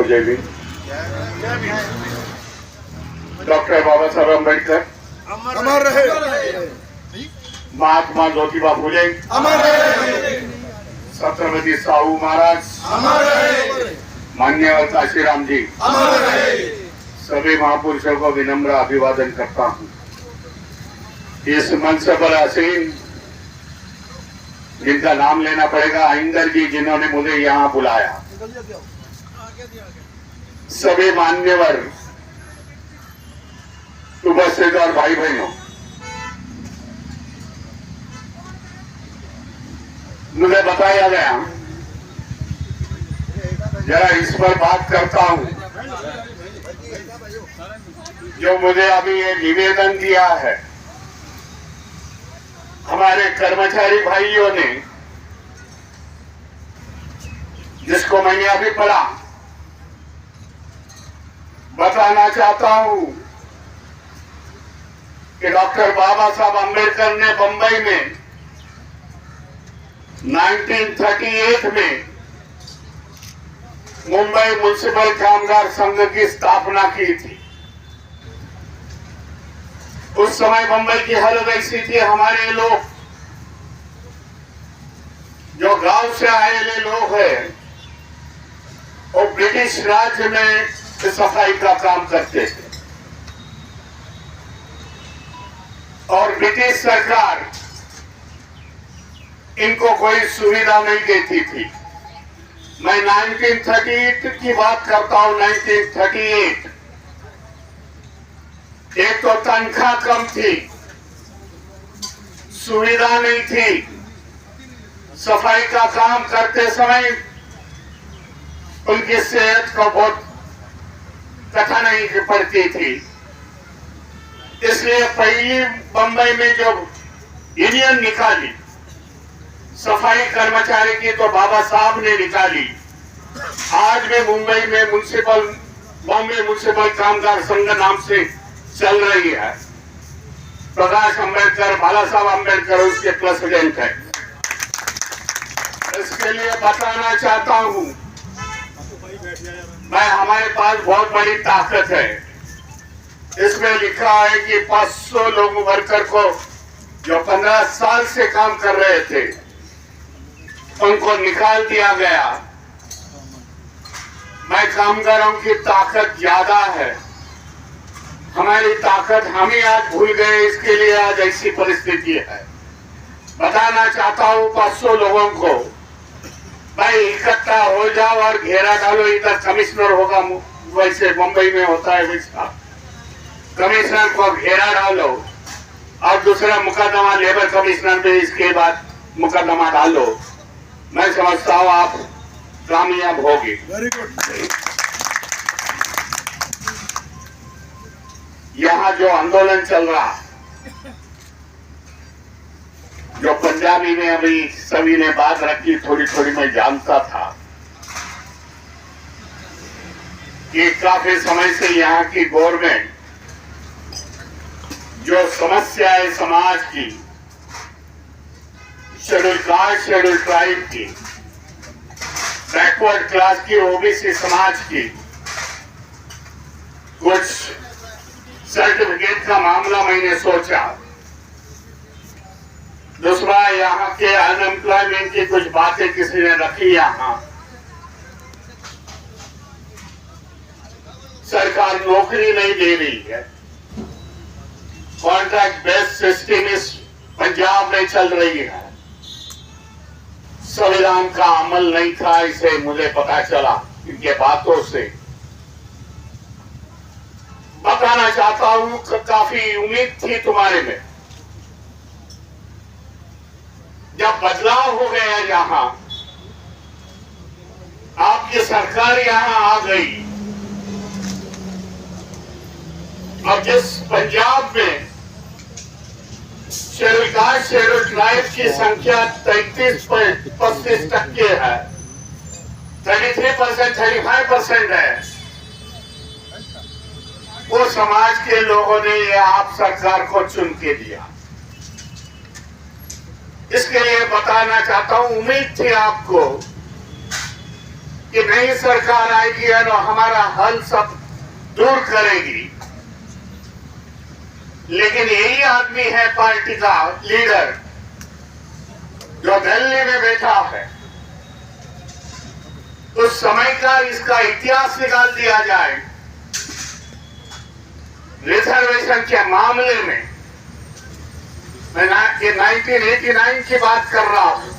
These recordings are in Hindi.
जय भीम। डॉक्टर बाबा साहेब अम्बेडकर अमर रहे। महात्मा ज्योतिबा फुले अमर रहे। छत्रपति साहू महाराज अमर रहे। मान्यवर काशीराम जी अमर रहे। सभी महापुरुषों को विनम्र अभिवादन करता हूँ। इस मंच पर आसीन जिनका नाम लेना पड़ेगा, आइंदर जी, जिन्होंने मुझे यहाँ बुलाया, सभी मान्यवर उपस्थित और भाई बहनों, मुझे बताया गया, जरा इस पर बात करता हूं। जो मुझे अभी ये निवेदन दिया है हमारे कर्मचारी भाइयों ने, जिसको मैंने अभी पढ़ा, बताना चाहता हूं कि डॉक्टर बाबा साहब अम्बेडकर ने बंबई में 1938 में मुंबई म्युनिसिपल कामगार संघ की स्थापना की थी। उस समय मुंबई की हालत ऐसी थी, हमारे लोग जो गांव से आए लोग हैं वो ब्रिटिश राज्य में सफाई का काम करते थे और ब्रिटिश सरकार इनको कोई सुविधा नहीं देती थी। मैं 1938 की बात करता हूं। 1938 एक तो तनख्वाह कम थी, सुविधा नहीं थी, सफाई का काम करते समय उनकी सेहत को बहुत कठिनाई पड़ती थी। इसलिए पहली बंबई में जो यूनियन निकाली सफाई कर्मचारी की, तो बाबा साहब ने निकाली। आज में मुंबई में बॉम्बे म्युनिसिपल कामगार संघ नाम से चल रही है। प्रकाश अम्बेडकर, बाला साहब अम्बेडकर उसके प्रेसिडेंट है। इसके लिए बताना चाहता हूं मैं, हमारे पास बहुत बड़ी ताकत है। इसमें लिखा है कि 500 लोग वर्कर को जो 15 साल से काम कर रहे थे उनको निकाल दिया गया। मैं कामगारों की ताकत ज्यादा है, हमारी ताकत हम ही आज भूल गए, इसके लिए आज ऐसी परिस्थिति है। बताना चाहता हूं 500 लोगों को, भाई इकट्ठा हो जाओ और घेरा डालो। इधर कमिश्नर होगा, वैसे मुंबई में होता है वैसा, कमिश्नर को घेरा डालो और दूसरा मुकदमा लेबर कमिश्नर में, इसके बाद मुकदमा डालो। मैं समझता हूं आप कामयाब होगी। Very good. यहाँ जो आंदोलन चल रहा, जो पंजाबी में अभी सभी ने बात रखी, थोड़ी थोड़ी मैं जानता था कि काफी समय से यहाँ की गवर्नमेंट जो समस्या है समाज की, शेड्यूल कास्ट, शेड्यूल ट्राइब की, बैकवर्ड क्लास की, ओबीसी समाज की, कुछ सर्टिफिकेट का मामला मैंने सोचा, दूसरा यहाँ के अनएम्प्लॉयमेंट की कुछ बातें किसी ने रखी। यहाँ सरकार नौकरी नहीं दे रही है, कॉन्ट्रैक्ट बेस्ड सिस्टम इस पंजाब में चल रही है, संविधान का अमल नहीं था, इसे मुझे पता चला इनके बातों से। बताना चाहता हूं कि काफी उम्मीद थी तुम्हारे में। जब बदलाव हो गया, यहां आपकी सरकार यहां आ गई, अब जिस पंजाब में शेड्यूल कास्ट, शेड्यूल ट्राइब की संख्या 33-35% है, 33%, 35% है, वो समाज के लोगों ने ये आप सरकार को चुन के दिया। इसके लिए बताना चाहता हूं, उम्मीद थी आपको कि नई सरकार आएगी और हमारा हल सब दूर करेगी, लेकिन यही आदमी है पार्टी का लीडर जो दिल्ली में बैठा है। उस समय का इसका इतिहास निकाल दिया जाए। रिजर्वेशन के मामले में मैं 1989 की बात कर रहा हूं,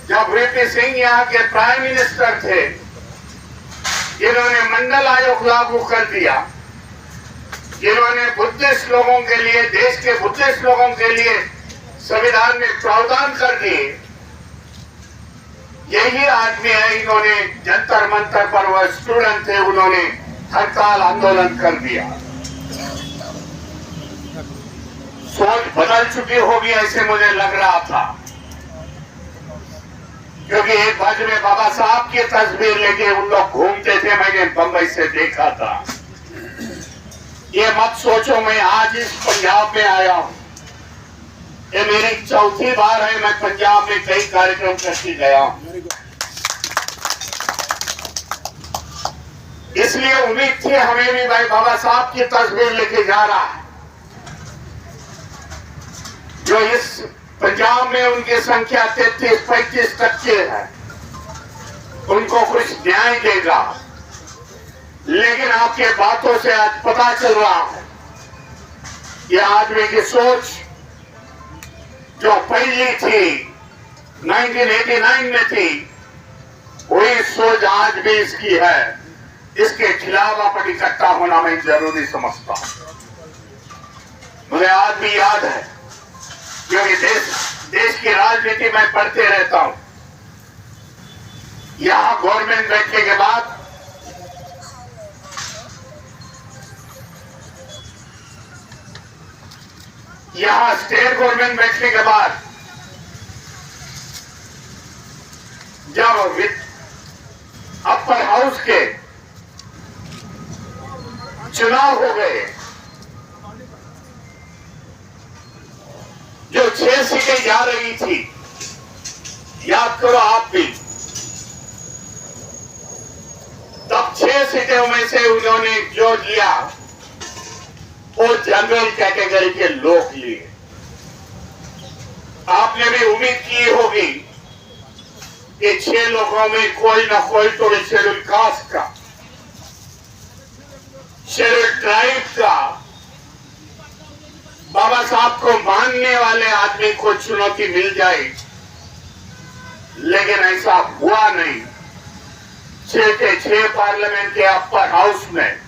जब वीपी सिंह यहाँ के प्राइम मिनिस्टर थे, जिन्होंने मंडल आयोग लागू कर दिया, जिन्होंने बुद्धिस्ट लोगों के लिए, देश के बुद्धिस्ट लोगों के लिए संविधान में प्रावधान कर दिए, यही आदमी है। इन्होंने जंतर मंतर पर, वह स्टूडेंट थे, उन्होंने हड़ताल आंदोलन कर दिया। सोच बदल चुकी होगी ऐसे मुझे लग रहा था, क्योंकि एक बाजू में बाबा साहब की तस्वीर लेके उन लोग घूमते थे, मैंने बंबई से देखा था। ये मत सोचो मैं आज इस पंजाब में आया हूं, ये मेरी चौथी बार है मैं पंजाब में कई कार्यक्रम करके गया हूं। इसलिए उम्मीद थी हमें भी भाई बाबा साहब की तस्वीर लेके जा रहा है, जो इस पंजाब में उनकी संख्या 33-35% है, उनको कुछ न्याय देगा। लेकिन आपके बातों से आज पता चल रहा है, यह आदमी की सोच जो पहली थी 1989 में थी, वही सोच आज भी इसकी है। इसके खिलाफ अपन इकट्ठा होना मैं जरूरी समझता हूं। मुझे आज भी याद है, क्योंकि देश की राजनीति में पढ़ते रहता हूं। यहां गवर्नमेंट बैठने के बाद यहां स्टेट गवर्नमेंट बैठने के बाद जब अपर हाउस के चुनाव हो गए, जो 6 सीटें जा रही थी, याद करो आप भी, तब 6 सीटों में से उन्होंने जो लिया वो जनरल कैटेगरी के लोग लिए। आपने भी उम्मीद की होगी कि 6 लोगों में कोई ना कोई तो शेड्यूल कास्ट का, शेड्यूल ट्राइब का, बाबा साहब को मानने वाले आदमी को चुनौती मिल जाए, लेकिन ऐसा हुआ नहीं। 6 के 6 पार्लियामेंट के अपर हाउस में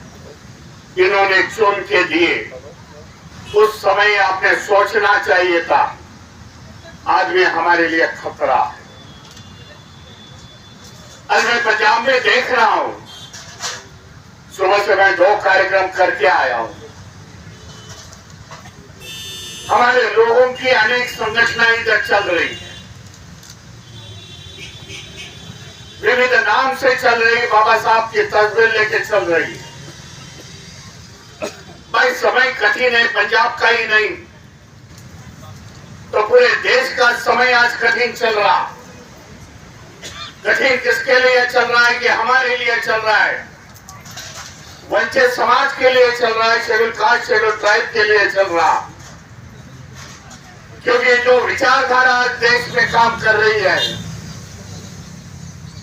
इन्होंने चुन के दिए। उस समय आपने सोचना चाहिए था, आदमी हमारे लिए खतरा है। आज मैं पंजाब में देख रहा हूं, सुबह से मैं 2 कार्यक्रम करके आया हूं। हमारे लोगों की अनेक संगठनाएं इधर चल रही है, विविध नाम से चल रही है, बाबा साहब की तस्वीर लेके चल रही है। भाई समय कठिन है, पंजाब का ही नहीं तो पूरे देश का समय आज कठिन चल रहा। कठिन किसके लिए चल रहा है? कि हमारे लिए चल रहा है, वंचित समाज के लिए चल रहा है, शेड्यूल कास्ट शेड्यूल ट्राइब के लिए चल रहा। क्योंकि जो विचारधारा आज देश में काम कर रही है,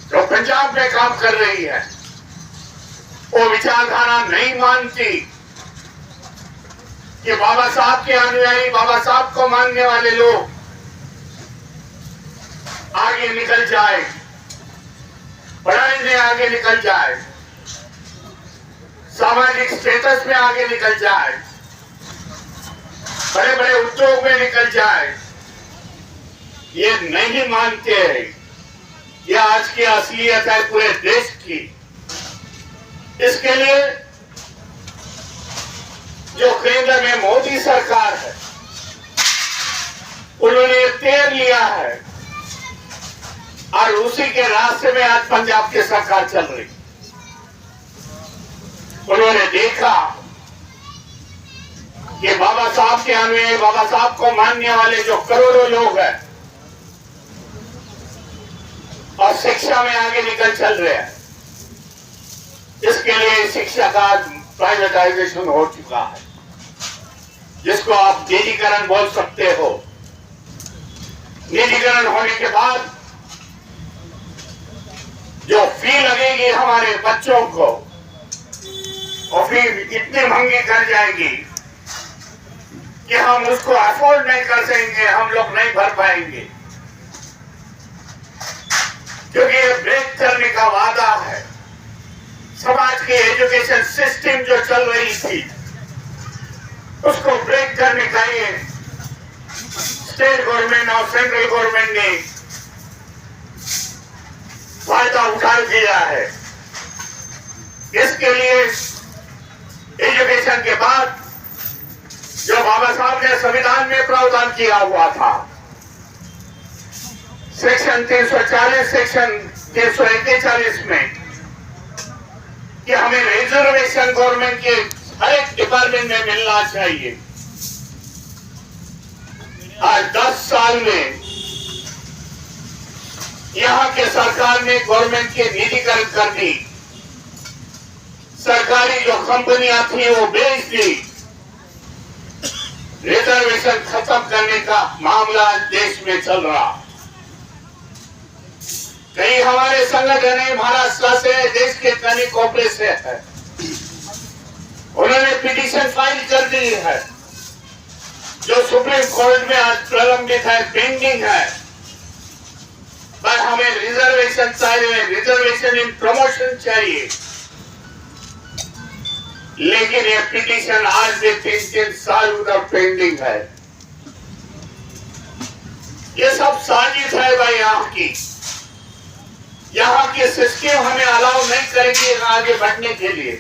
जो पंजाब में काम कर रही है, वो विचारधारा नहीं मानती कि बाबा साहब के अनुयायी, बाबा साहब को मानने वाले लोग आगे निकल जाए, पढ़ाई में आगे निकल जाए, सामाजिक स्टेटस में आगे निकल जाए, बड़े बड़े उद्योग में निकल जाए। ये नहीं मानते हैं। ये आज की असलियत है पूरे देश की। इसके लिए जो केंद्र में मोदी सरकार है, उन्होंने तेर लिया है और उसी के रास्ते में आज पंजाब की सरकार चल रही। उन्होंने देखा कि बाबा साहब के अनुयायी, बाबा साहब को मानने वाले जो करोड़ों लोग हैं, और शिक्षा में आगे निकल चल रहे हैं। इसके लिए शिक्षा का प्राइवेटाइजेशन हो चुका है, जिसको आप निजीकरण बोल सकते हो। निजीकरण होने के बाद जो फी लगेगी हमारे बच्चों को, और फी इतनी महंगी कर जाएगी कि हम उसको अफोर्ड नहीं कर सकेंगे, हम लोग नहीं भर पाएंगे, क्योंकि ये ब्रेक करने का वादा है। समाज की एजुकेशन सिस्टम जो चल रही थी उसको ब्रेक करने का ये स्टेट गवर्नमेंट और सेंट्रल गवर्नमेंट ने फायदा उठा दिया है। इसके लिए एजुकेशन के बाद जो बाबा साहब ने संविधान में प्रावधान किया हुआ था, सेक्शन 340 सेक्शन 341 में, कि हमें रिजर्वेशन गवर्नमेंट के हर एक डिपार्टमेंट में मिलना चाहिए। आज 10 साल में यहाँ के सरकार ने गवर्नमेंट के निजीकरण कर दी। सरकारी जो कंपनियां थी वो बेच दी। रिजर्वेशन खत्म करने का मामला देश में चल रहा। कई हमारे संगठन है महाराष्ट्र से, देश के कई कोपरे से है, उन्होंने पिटीशन फाइल कर दी है जो सुप्रीम कोर्ट में आज प्रलंबित है, पेंडिंग है। पर हमें रिजर्वेशन चाहिए, रिजर्वेशन इन प्रमोशन चाहिए। लेकिन ये पिटीशन आज भी 3-3 साल उधर पेंडिंग है। ये सब साजिश है भाई यहाँ की। यहाँ की सिस्टम हमें अलाउ नहीं करेगी आगे बढ़ने के लिए।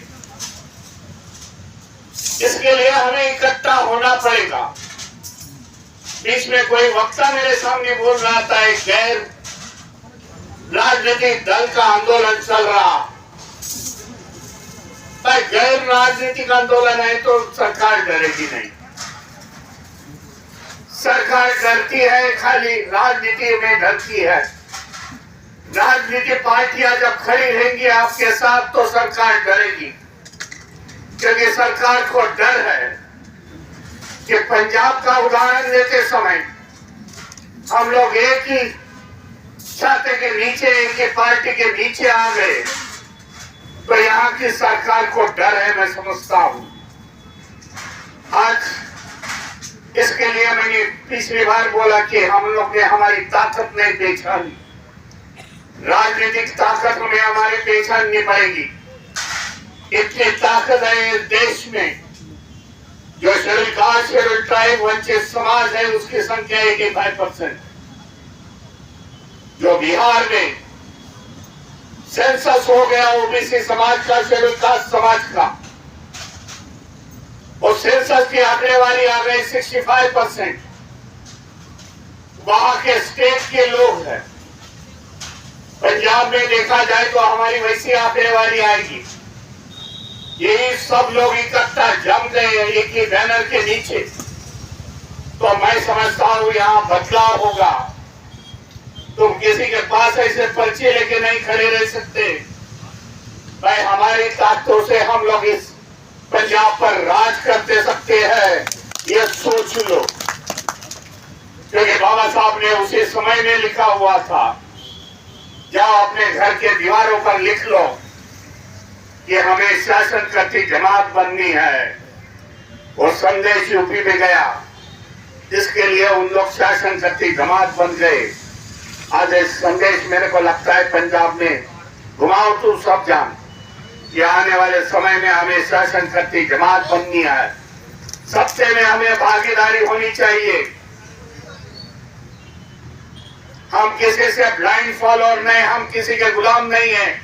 इसके लिए हमें इकट्ठा होना पड़ेगा। बीच में कोई वक्ता मेरे सामने बोल रहा था एक गैर राजनीतिक दल का आंदोलन चल रहा। पर गैर राजनीतिक आंदोलन है तो सरकार डरेगी नहीं। सरकार डरती है, खाली राजनीति में डरती है। राजनीतिक पार्टियां जब खड़ी रहेंगी आपके साथ तो सरकार डरेगी, क्योंकि सरकार को डर है कि पंजाब का उदाहरण लेते समय हम लोग एक ही छाते के नीचे, एक ही पार्टी के नीचे आ गए, तो यहाँ की सरकार को डर है, मैं समझता हूं। आज इसके लिए मैंने पिछली बार बोला कि हम लोग ने हमारी ताकत नहीं पहचानी। राजनीतिक ताकत हमें हमारी पहचाननी पड़ेगी। इतनी ताकत है इस देश में। जो शेड्यूल कास्ट, शेड्यूल ट्राइब, वंचित समाज है उसकी संख्या 85%। जो बिहार में सेंसस हो गया ओबीसी समाज का, शेड्यूल कास्ट समाज का, और सेंसस की आंकड़ेवारी आ गई 65%। वहां के स्टेट के लोग हैं। पंजाब में देखा जाए तो हमारी वैसी आंकड़ेवारी आएगी। यही सब लोग इकट्ठा जम गए एक ही बैनर के नीचे, तो मैं समझता हूं यहाँ बदलाव होगा। तुम किसी के पास ऐसे पर्चे लेके नहीं खड़े रह सकते। भाई हमारी ताकतों से हम लोग इस पंजाब पर राज करते सकते हैं, ये सोच लो। क्योंकि बाबा साहब ने उसी समय में लिखा हुआ था, जाओ अपने घर के दीवारों पर लिख लो कि हमें शासन करती जमात बननी है। वो संदेश यूपी में गया, जिसके लिए उन लोग शासन करती जमात बन गए। आज इस संदेश मेरे को लगता है पंजाब में घुमाओ तू सब जान, ये आने वाले समय में हमें शासन करती जमात बननी है। सत्ते में हमें भागीदारी होनी चाहिए। हम किसी से ब्लाइंड फॉलोअर नहीं, हम किसी के गुलाम नहीं हैं।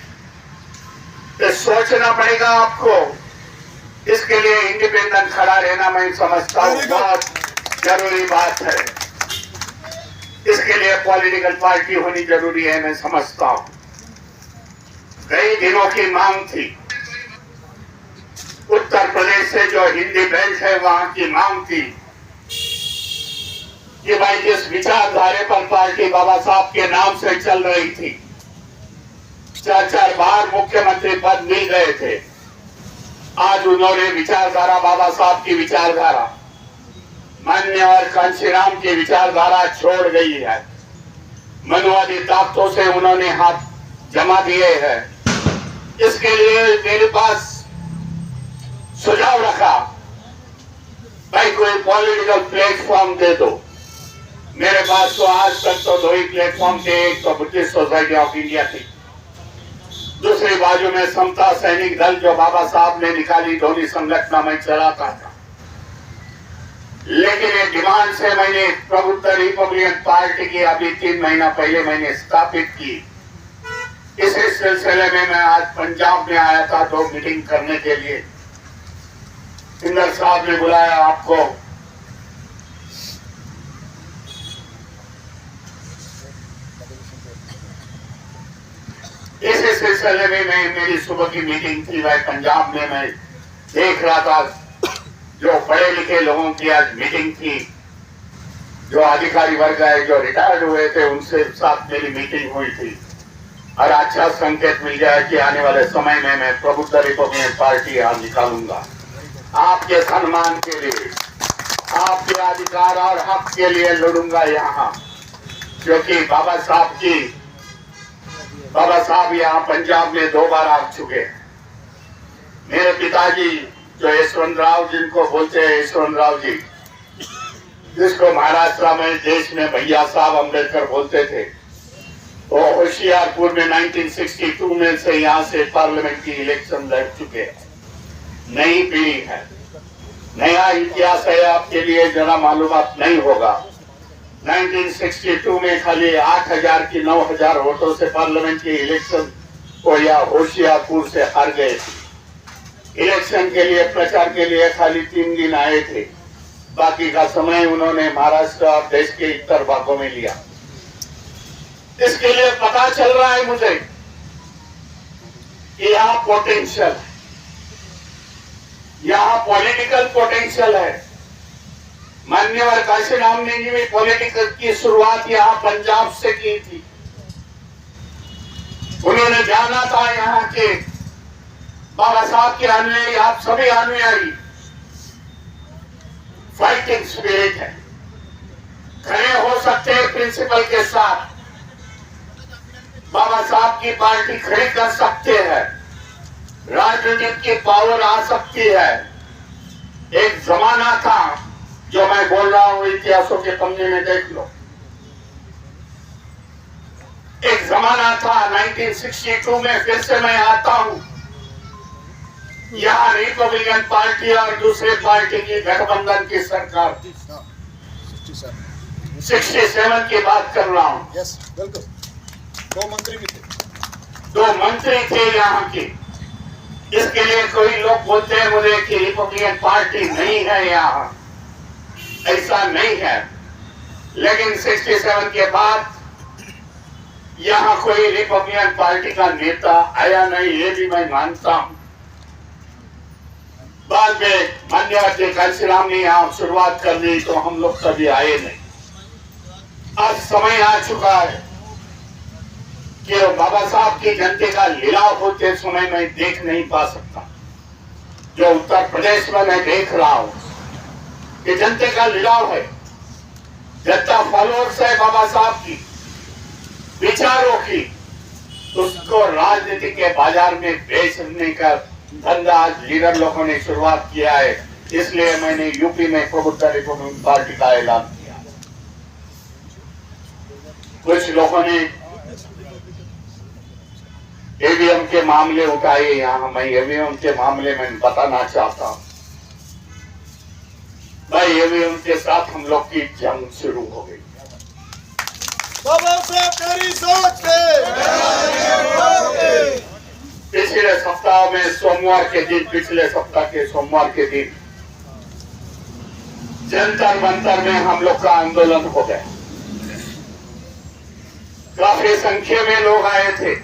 तो सोचना पड़ेगा आपको। इसके लिए इंडिपेंडेंट खड़ा रहना मैं समझता हूँ बहुत जरूरी बात है। इसके लिए पॉलिटिकल पार्टी होनी जरूरी है, मैं समझता हूँ। कई दिनों की मांग थी। उत्तर प्रदेश से जो हिंदी बेल्ट है वहां की मांग थी कि भाई जिस विचारधारे पर पार्टी बाबा साहब के नाम से चल रही थी, 4 बार मुख्यमंत्री पद मिल गए थे। आज उन्होंने विचारधारा, बाबा साहब की विचारधारा, मान्यवर कांशीराम की विचारधारा छोड़ गई है। मनुवादी ताकतों से उन्होंने हाथ जमा दिए हैं। इसके लिए मेरे पास सुझाव रखा, भाई कोई पॉलिटिकल प्लेटफॉर्म दे दो। मेरे पास तो आज तक तो 2 ही प्लेटफॉर्म थे। एक तो बुद्धिस्ट सोसाइटी ऑफ इंडिया थी, दूसरी बाजू में समता सैनिक दल जो बाबा साहब ने निकाली, दोनों संगठन में चलाता था। लेकिन ये डिमांड से मैंने प्रबुद्ध रिपब्लिकन पार्टी की अभी 3 महीना पहले मैंने स्थापित की। इसी सिलसिले में मैं आज पंजाब में आया था 2 मीटिंग करने के लिए। इंदर साहब ने बुलाया आपको। इसी सिलसिले में मेरी सुबह की मीटिंग थी। भाई पंजाब में मैं देख रहा था जो पढ़े लिखे लोगों की आज मीटिंग थी, जो अधिकारी वर्ग है, जो रिटायर्ड हुए थे, उनसे साथ मेरी मीटिंग हुई थी। और अच्छा संकेत मिल जाए कि आने वाले समय में मैं प्रबुद्ध रिपब्लिकन पार्टी यहाँ निकालूंगा, आपके सम्मान के लिए, आपके अधिकार और हक के लिए लड़ूंगा यहाँ। क्योंकि बाबा साहब यहाँ पंजाब में 2 बार आ चुके हैं। मेरे पिताजी जो यशवंत राव, जिनको बोलते हैं यशवंत राव जी, जिसको महाराष्ट्र में देश में भैया साहब अम्बेडकर बोलते थे, वो होशियारपुर में 1962 में से यहाँ से पार्लियामेंट की इलेक्शन लड़ चुके हैं। नई पीढ़ी है, नया इतिहास है, आपके लिए जरा मालूमात नहीं होगा। 1962 में खाली 8,000 की 9,000 वोटों से पार्लियामेंट की इलेक्शन को या होशियारपुर से हार गए थे। इलेक्शन के लिए, प्रचार के लिए खाली 3 दिन आए थे, बाकी का समय उन्होंने महाराष्ट्र और देश के उत्तर भागों में लिया। इसके लिए पता चल रहा है मुझे कि यहाँ पोटेंशियल है, यहाँ पॉलिटिकल पोटेंशियल है। मान्यवर कांशीराम ने भी पॉलिटिकल की शुरुआत यहाँ पंजाब से की थी। उन्होंने जाना था यहाँ के बाबा साहब के अनुयायी, आप सभी अनुयायी, फाइटिंग स्पिरिट है, खड़े हो सकते हैं प्रिंसिपल के साथ, बाबा साहब की पार्टी खड़ी कर सकते हैं, राजनीतिक की पावर आ सकती है। एक जमाना था, जो मैं बोल रहा हूं इतिहासों के पन्ने में देख लो, एक जमाना था 1962 में, फिर से मैं आता हूं, यहाँ रिपब्लिकन पार्टी और दूसरे पार्टी की गठबंधन की सरकार थी। 67 की बात कर रहा हूं। यस, बिल्कुल। 2 मंत्री भी थे, 2 मंत्री थे यहाँ के। इसके लिए कोई लोग बोलते हैं मुझे कि रिपब्लिकन पार्टी नहीं है यहाँ, ऐसा नहीं है। लेकिन 67 के बाद यहाँ कोई रिपब्लिकन पार्टी का नेता आया नहीं, ये भी मैं मानता हूं। बाद में मान्यवर कांशीराम ने यहाँ शुरुआत कर दी, तो हम लोग कभी आए नहीं। आज समय आ चुका है कि बाबा साहब की जनते का लिलाव होते समय मैं देख नहीं पा सकता। जो उत्तर प्रदेश में मैं देख रहा हूं कि जनते का लिलाव है, जनता फॉलोअर्स है बाबा साहब की, विचारों की, उसको राजनीति के बाजार में बेचने का धंधा आज लीडर लोगों ने शुरुआत किया है। इसलिए मैंने यूपी में प्रबुद्ध रिपब्लिकन पार्टी का ऐलान किया। कुछ लोगों ने ईवीएम के मामले उठाए यहाँ, मैं ईवीएम के मामले में बताना चाहता हूँ। भाई ईवीएम के साथ हम लोग की जंग शुरू हो गई। बाबा साहब तेरी सोच पिछले सप्ताह में सोमवार के दिन, पिछले सप्ताह के सोमवार के दिन जंतर मंतर में हम लोग का आंदोलन हो गया। काफी संख्या में लोग आए थे।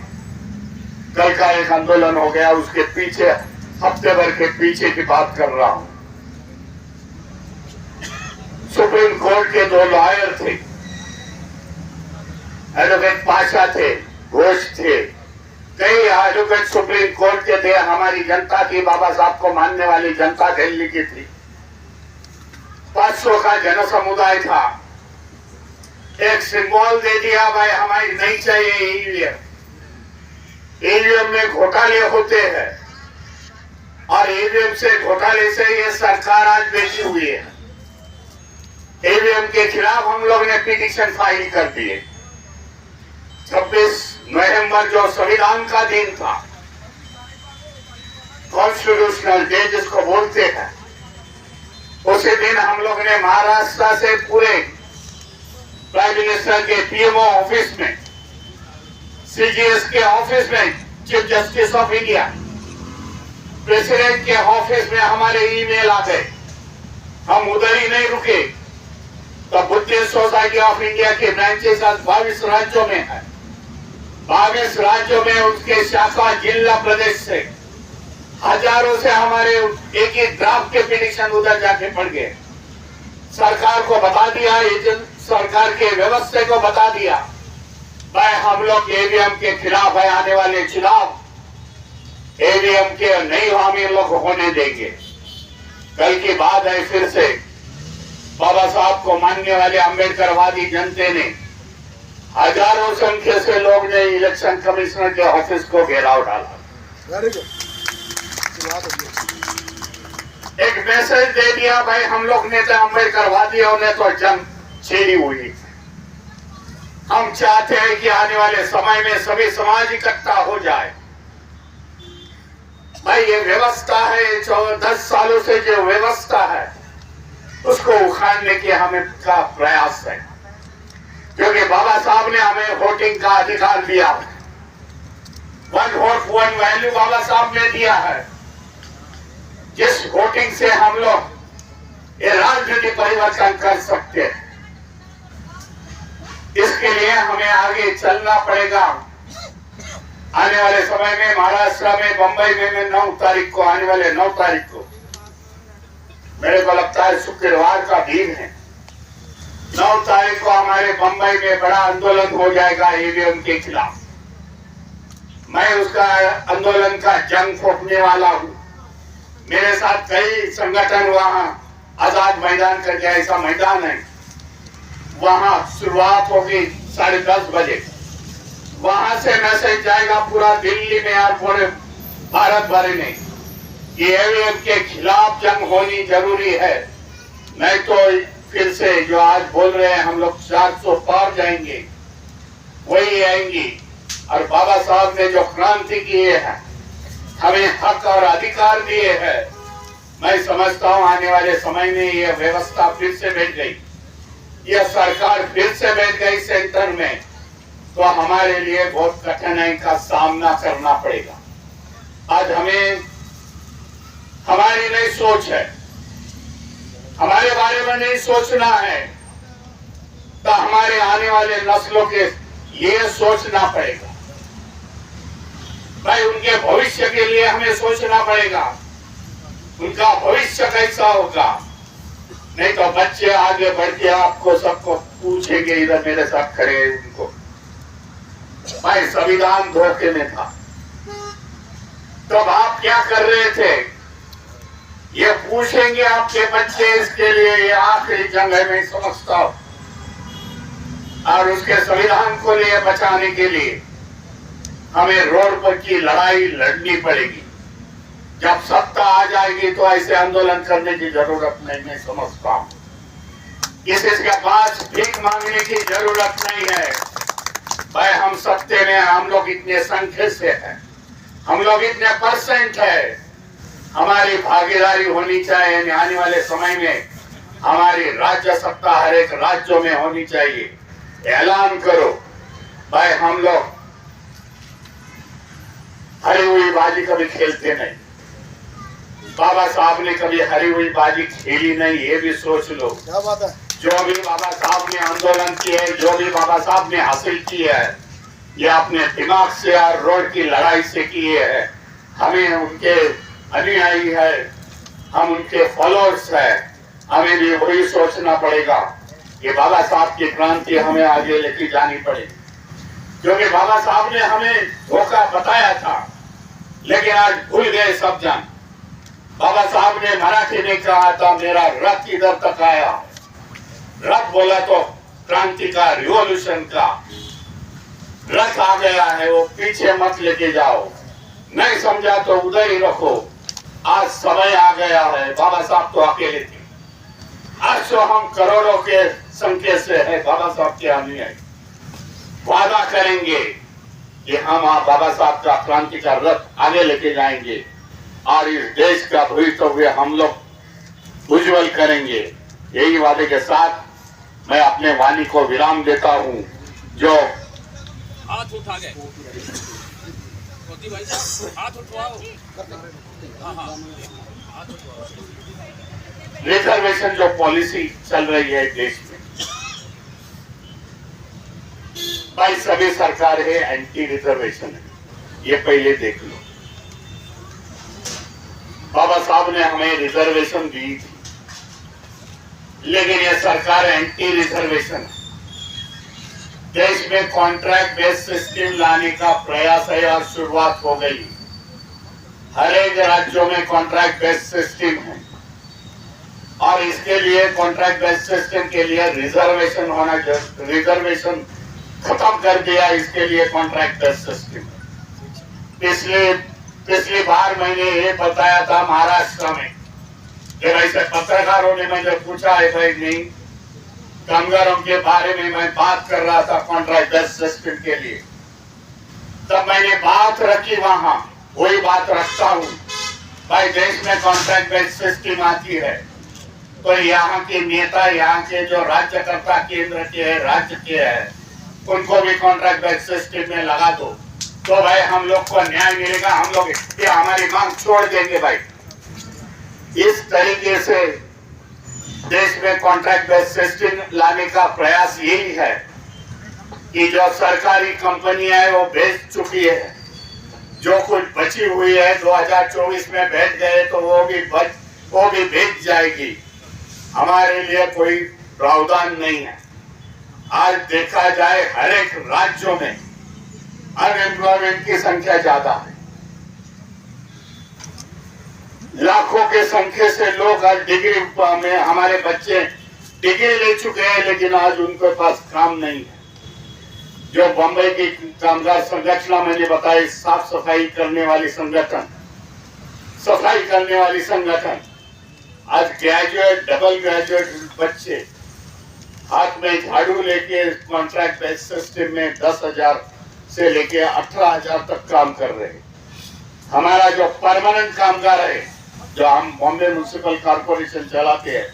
कल का एक आंदोलन हो गया, उसके पीछे हफ्ते भर के पीछे की बात कर रहा हूं। सुप्रीम कोर्ट के 2 लॉयर थे, एडवोकेट पाशा थे, घोष थे, कई एडवोकेट सुप्रीम कोर्ट के थे, हमारी जनता थी, बाबा साहब को मानने वाली जनता दिल्ली की थी। 500 का जन समुदाय था। एक सिंबल दे दिया, भाई हमारी नहीं चाहिए ईवीएम। ईवीएम में घोटाले होते हैं और ईवीएम से घोटाले से ये सरकार आज बैठी हुई है। ईवीएम के खिलाफ हम लोग ने पिटीशन फाइल कर दिए। 26 नवंबर जो संविधान का दिन था, कॉन्स्टिट्यूशनल डे जिसको बोलते हैं, उसी दिन हम लोग ने महाराष्ट्र से पूरे प्राइम मिनिस्टर के पीएमओ ऑफिस में, सीजीएस के ऑफिस में, chief justice of India, president के ऑफिस में हमारे ईमेल आ गए। हम उधर ही नहीं रुके, तो बुद्धिस्ट सोसाइटी ऑफ इंडिया के ब्रांचेस आज 22 राज्यों में है। 22 राज्यों में उसके शाखा जिला प्रदेश से हजारों से हमारे एक ही ड्राफ्ट के पिटीशन उधर जाके पड़ गए। सरकार को बता दिया, सरकार के व्यवस्था को बता दिया, भाई हम लोग ईवीएम के खिलाफ है, आने वाले चुनाव ईवीएम के नहीं हम ये लोग होने देंगे। कल की बात है, फिर से बाबा साहब को मानने वाले अम्बेडकरवादी जनते ने हजारों संख्या से लोग ने इलेक्शन कमिश्नर के ऑफिस को घेराव डाला। एक मैसेज दे दिया, भाई हम लोग नेता अम्बेडकरवादियों ने तो जंग छेड़ी हुई। हम चाहते हैं कि आने वाले समय में सभी समाज इकट्ठा हो जाए। भाई ये व्यवस्था है, 10 सालों से जो व्यवस्था है उसको उखाड़ने की हमें का प्रयास है, क्योंकि बाबा साहब ने हमें वोटिंग का अधिकार दिया। 1 वोट 1 वैल्यू बाबा साहब ने दिया है, जिस वोटिंग से हम लोग ये राजनीति परिवर्तन कर सकते हैं। इसके लिए हमें आगे चलना पड़ेगा। आने वाले समय में महाराष्ट्र में, बंबई में मैं 9 तारीख को, आने वाले 9 तारीख को, मेरे को लगता है शुक्रवार का दिन है, 9 तारीख को हमारे बंबई में बड़ा आंदोलन हो जाएगा ईवीएम के खिलाफ। मैं उसका आंदोलन का जंग फूंकने वाला हूँ। मेरे साथ कई संगठन, वहाँ आजाद मैदान करके ऐसा मैदान है, वहाँ शुरुआत होगी 10:30 बजे। वहां से मैसेज जाएगा पूरा दिल्ली में और पूरे भारत भर में, ईवीएम के खिलाफ जंग होनी जरूरी है। नहीं तो फिर से जो आज बोल रहे हैं हम लोग 400 पार जाएंगे, वही आएंगी। और बाबा साहब ने जो क्रांति किए हैं, हमें हक और अधिकार दिए हैं, मैं समझता हूं आने वाले समय में यह व्यवस्था फिर से बैठ गई, यह सरकार फिर से बैठ गई सेंटर में, तो हमारे लिए बहुत कठिनाई का सामना करना पड़ेगा। आज हमें हमारी नई सोच है, हमारे बारे में नहीं सोचना है, तो हमारे आने वाले नस्लों के लिए सोचना पड़ेगा। भाई उनके भविष्य के लिए हमें सोचना पड़ेगा, उनका भविष्य कैसा होगा। नहीं तो बच्चे आगे बढ़ के आपको सबको पूछेंगे, इधर मेरे साथ खड़े हैं उनको, भाई संविधान धोखे में था, तो आप क्या कर रहे थे, ये पूछेंगे आपके बच्चे। इसके लिए ये आखिरी जंग है, मैं समझता हूं। और उसके संविधान को लिए बचाने के लिए हमें रोड पर की लड़ाई लड़नी पड़ेगी। जब सत्ता आ जाएगी तो ऐसे आंदोलन करने की जरूरत नहीं, मैं समझता हूं। इसके पास भीख मांगने की जरूरत नहीं है। भाई हम सत्ते में, हम लोग इतने संख्या से हैं, हम लोग इतने % है, हमारी भागीदारी होनी चाहिए। आने वाले समय में हमारी राज्य सत्ता हर एक राज्यों में होनी चाहिए। ऐलान करो, भाई हम लोग हरी हुई बाजी कभी खेलते नहीं, बाबा साहब ने कभी हरी हुई बाजी खेली नहीं, ये भी सोच लो। क्या बात है? जो भी बाबा साहब ने आंदोलन किए, जो भी बाबा साहब ने हासिल किए है, ये अपने दिमाग से और रोड की लड़ाई से किए हैं। हमें उनके अनुयायी है, हम उनके फॉलोअर्स है, हमें भी वही सोचना पड़ेगा कि बाबा साहब की क्रांति हमें आगे लेके जानी पड़ेगी। क्योंकि बाबा साहब ने हमें धोखा बताया था, लेकिन आज भूल गए सब जन। बाबा साहब ने मराठी में कहा था, मेरा रथ इधर तक आया। रथ बोला तो क्रांति का, रिवॉल्यूशन का रथ आ गया है, वो पीछे मत लेके जाओ, नहीं समझा तो उधर ही रखो। आज समय आ गया है, बाबा साहब तो अकेले थे, आज तो हम करोड़ों के संख्या से है बाबा साहब के अनुयायी। वादा करेंगे कि हम बाबा साहब का क्रांति का रथ आगे लेके जाएंगे और इस देश का भविष्य हम लोग उज्जवल करेंगे। यही वादे के साथ मैं अपने वाणी को विराम देता हूं। जो हाथ उठा गए मोदी भाई साहब, हाथ उठवाओ। हाँ, हाथ उठवाओ। रिजर्वेशन जो पॉलिसी चल रही है देश में, भाई सभी सरकार है एंटी रिजर्वेशन है, ये पहले देख लो। बाबा साहब ने हमें रिजर्वेशन दी थी, लेकिन ये सरकार एंटी रिजर्वेशन है। देश में कॉन्ट्रैक्ट बेस्ड सिस्टम लाने का प्रयास है और शुरुआत हो गई। हर एक राज्यों में कॉन्ट्रैक्ट बेस्ड सिस्टम है और इसके लिए कॉन्ट्रैक्ट बेस्ड सिस्टम के लिए रिजर्वेशन होना, रिजर्वेशन खत्म कर दिया। इसके लिए कॉन्ट्रैक्ट बेस्ड सिस्टम पिछली बार मैंने ये बताया था महाराष्ट्र में, कि वैसे पत्रकारों ने मुझे पूछा है, भाई नहीं कामगारों के बारे में मैं बात कर रहा था कॉन्ट्रैक्ट बेस्ड सिस्टम के लिए, तब मैंने बात रखी वहां, वही बात रखता हूं। भाई देश में कॉन्ट्रैक्ट बेस्ड सिस्टम आती है तो यहाँ के नेता, यहाँ के जो राज्यकर्ता केंद्र के है, राज्य के है, उनको भी कॉन्ट्रैक्ट बेस्ड सिस्टम में लगा दो, तो भाई हम लोग को न्याय मिलेगा, हम लोग ये हमारी मांग छोड़ देंगे। भाई इस तरीके से देश में कॉन्ट्रैक्ट बेस्ड सिस्टम लाने का प्रयास यही है कि जो सरकारी कंपनियां है वो बेच चुकी है, जो कुछ बची हुई है 2024 में बेच गए तो वो भी बेच जाएगी। हमारे लिए कोई प्रावधान नहीं है। आज देखा जाए हर एक राज्यों में अनएम्प्लॉयमेंट की संख्या ज्यादा है, लाखों के संख्या से लोग आज डिग्री में, हमारे बच्चे डिग्री ले चुके हैं लेकिन आज उनके पास काम नहीं है। जो बंबई की कामगार संगठन मैंने बताई, साफ सफाई करने वाली संगठन, आज ग्रेजुएट, डबल ग्रेजुएट बच्चे हाथ में झाड़ू लेके कॉन्ट्रैक्ट बेस्ड सिस्टम में 10,000 से लेके 18,000 तक काम कर रहे हैं। हमारा जो परमानेंट कामगार है, जो हम बॉम्बे म्युनिसिपल कॉर्पोरेशन चलाते हैं,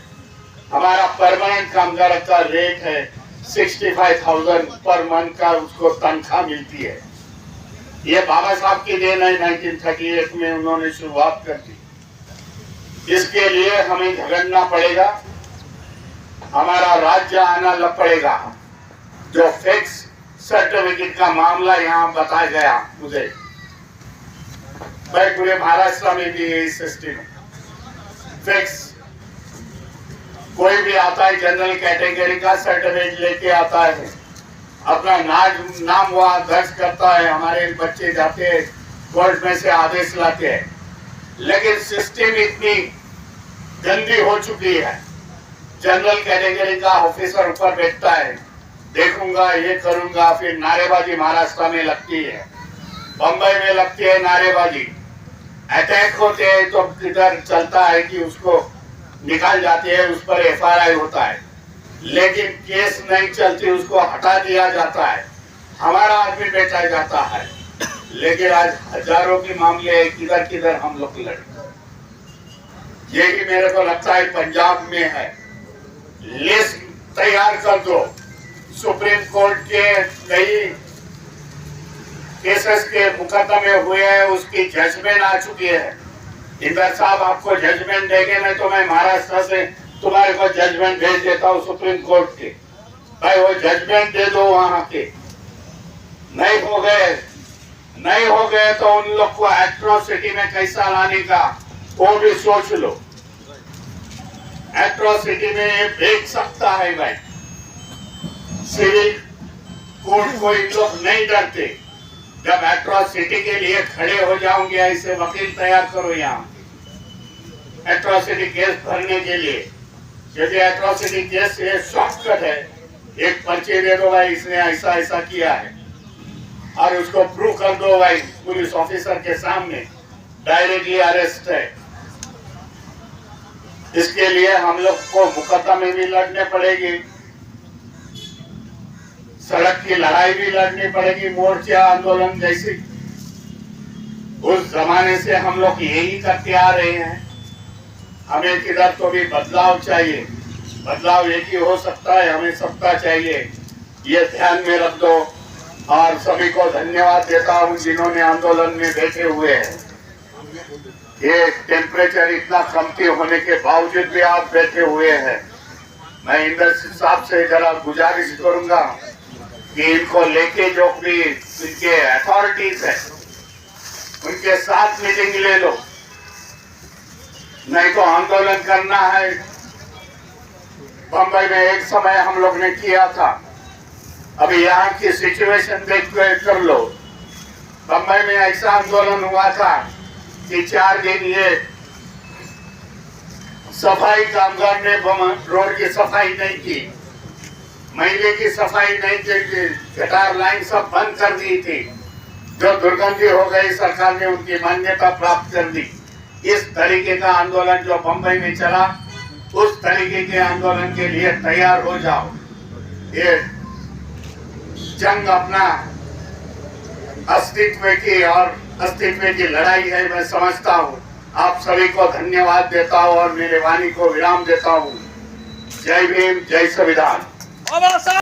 हमारा परमानेंट कामगार का रेट है 65,000 पर मंथ का, उसको तनख्वाह मिलती है। ये बाबा साहब की देन है, 1938 में उन्होंने शुरुआत कर दी। इसके लिए हमें झगड़ना पड़ेगा, हमारा राज्य आना पड़ेगा। जो फिक्स सर्टिफिकेट का मामला यहाँ बताया गया मुझे, भाई पूरे महाराष्ट्र में भी यही सिस्टम फिक्स, कोई भी आता है जनरल कैटेगरी का सर्टिफिकेट लेके आता है, अपना नाम वहां दर्ज करता है, हमारे बच्चे जाते हैं कोर्ट में से आदेश लाते हैं, लेकिन सिस्टम इतनी गंदी हो चुकी है। जनरल कैटेगरी का ऑफिसर ऊपर बैठता है, देखूंगा, ये करूंगा, फिर नारेबाजी महाराष्ट्र में लगती है, बंबई में लगती है नारेबाजी, अटैक होते हैं तो किधर चलता है कि उसको निकाल जाते हैं, उस पर FIR होता है, लेकिन केस नहीं चलती, उसको हटा दिया जाता है, हमारा आदमी बैठा जाता है। लेकिन आज हजारों के मामले किधर किधर हम लोग लड़े। यही मेरे को लगता है पंजाब में है। लिस्ट तैयार कर दो, सुप्रीम कोर्ट के कई केसेस के मुकदमे हुए हैं, उसकी जजमेंट आ चुकी है। इंदर साहब आपको जजमेंट देंगे, नहीं तो मैं महाराष्ट्र से तुम्हारे को जजमेंट भेज देता हूँ सुप्रीम कोर्ट के। भाई वो जजमेंट दे दो वहां के। नहीं हो गए तो उन लोग को एट्रोसिटी में कैसा लाने का वो भी सोच लो। एट्रोसिटी में भेज सकता है भाई, सिविल कोर्ट को इन लोग नहीं डरते। जब एट्रोसिटी के लिए खड़े हो जाओगे ऐसे वकील तैयार करो यहाँ एट्रोसिटी केस भरने के लिए। यदि एट्रोसिटी केस ये शॉर्टकट है, एक पर्चे दे दो भाई इसने ऐसा ऐसा किया है और उसको प्रूव कर दो भाई पुलिस ऑफिसर के सामने, डायरेक्टली अरेस्ट है। इसके लिए हम लोग को मुकदमे भी लड़ने पड़ेगी, सड़क की लड़ाई भी लड़नी पड़ेगी, मोर्चा आंदोलन जैसी। उस जमाने से हम लोग यही करते आ रहे हैं। हमें किधर तो भी बदलाव चाहिए, बदलाव एक ही हो सकता है, हमें सत्ता चाहिए, ये ध्यान में रख दो। और सभी को धन्यवाद देता हूँ जिन्होंने आंदोलन में बैठे हुए हैं। ये टेम्परेचर इतना कमती होने के बावजूद भी आप बैठे हुए हैं। मैं इंद्रजीत साहब से जरा गुजारिश करूंगा कि इनको लेके जो भी इनके अथॉरिटीज है उनके साथ मीटिंग ले लो, नहीं तो आंदोलन करना है। बंबई में एक समय हम लोग ने किया था, अभी यहाँ की सिचुएशन देख कर लो। बंबई में ऐसा आंदोलन हुआ था कि 4 दिन ये सफाई कामगार ने रोड की सफाई नहीं की, महीने की सफाई नहीं की, गटार लाइन सब बंद कर दी थी। जो दुर्गंधी हो गई सरकार ने उनकी मान्यता प्राप्त कर दी। इस तरीके का आंदोलन जो बंबई में चला, उस तरीके के आंदोलन के लिए तैयार हो जाओ। ये जंग अपना अस्तित्व की और अस्तित्व की लड़ाई है, मैं समझता हूँ। आप सभी को धन्यवाद देता हूँ और मेरे वाणी को विराम देता हूँ। जय भीम, जय संविधान।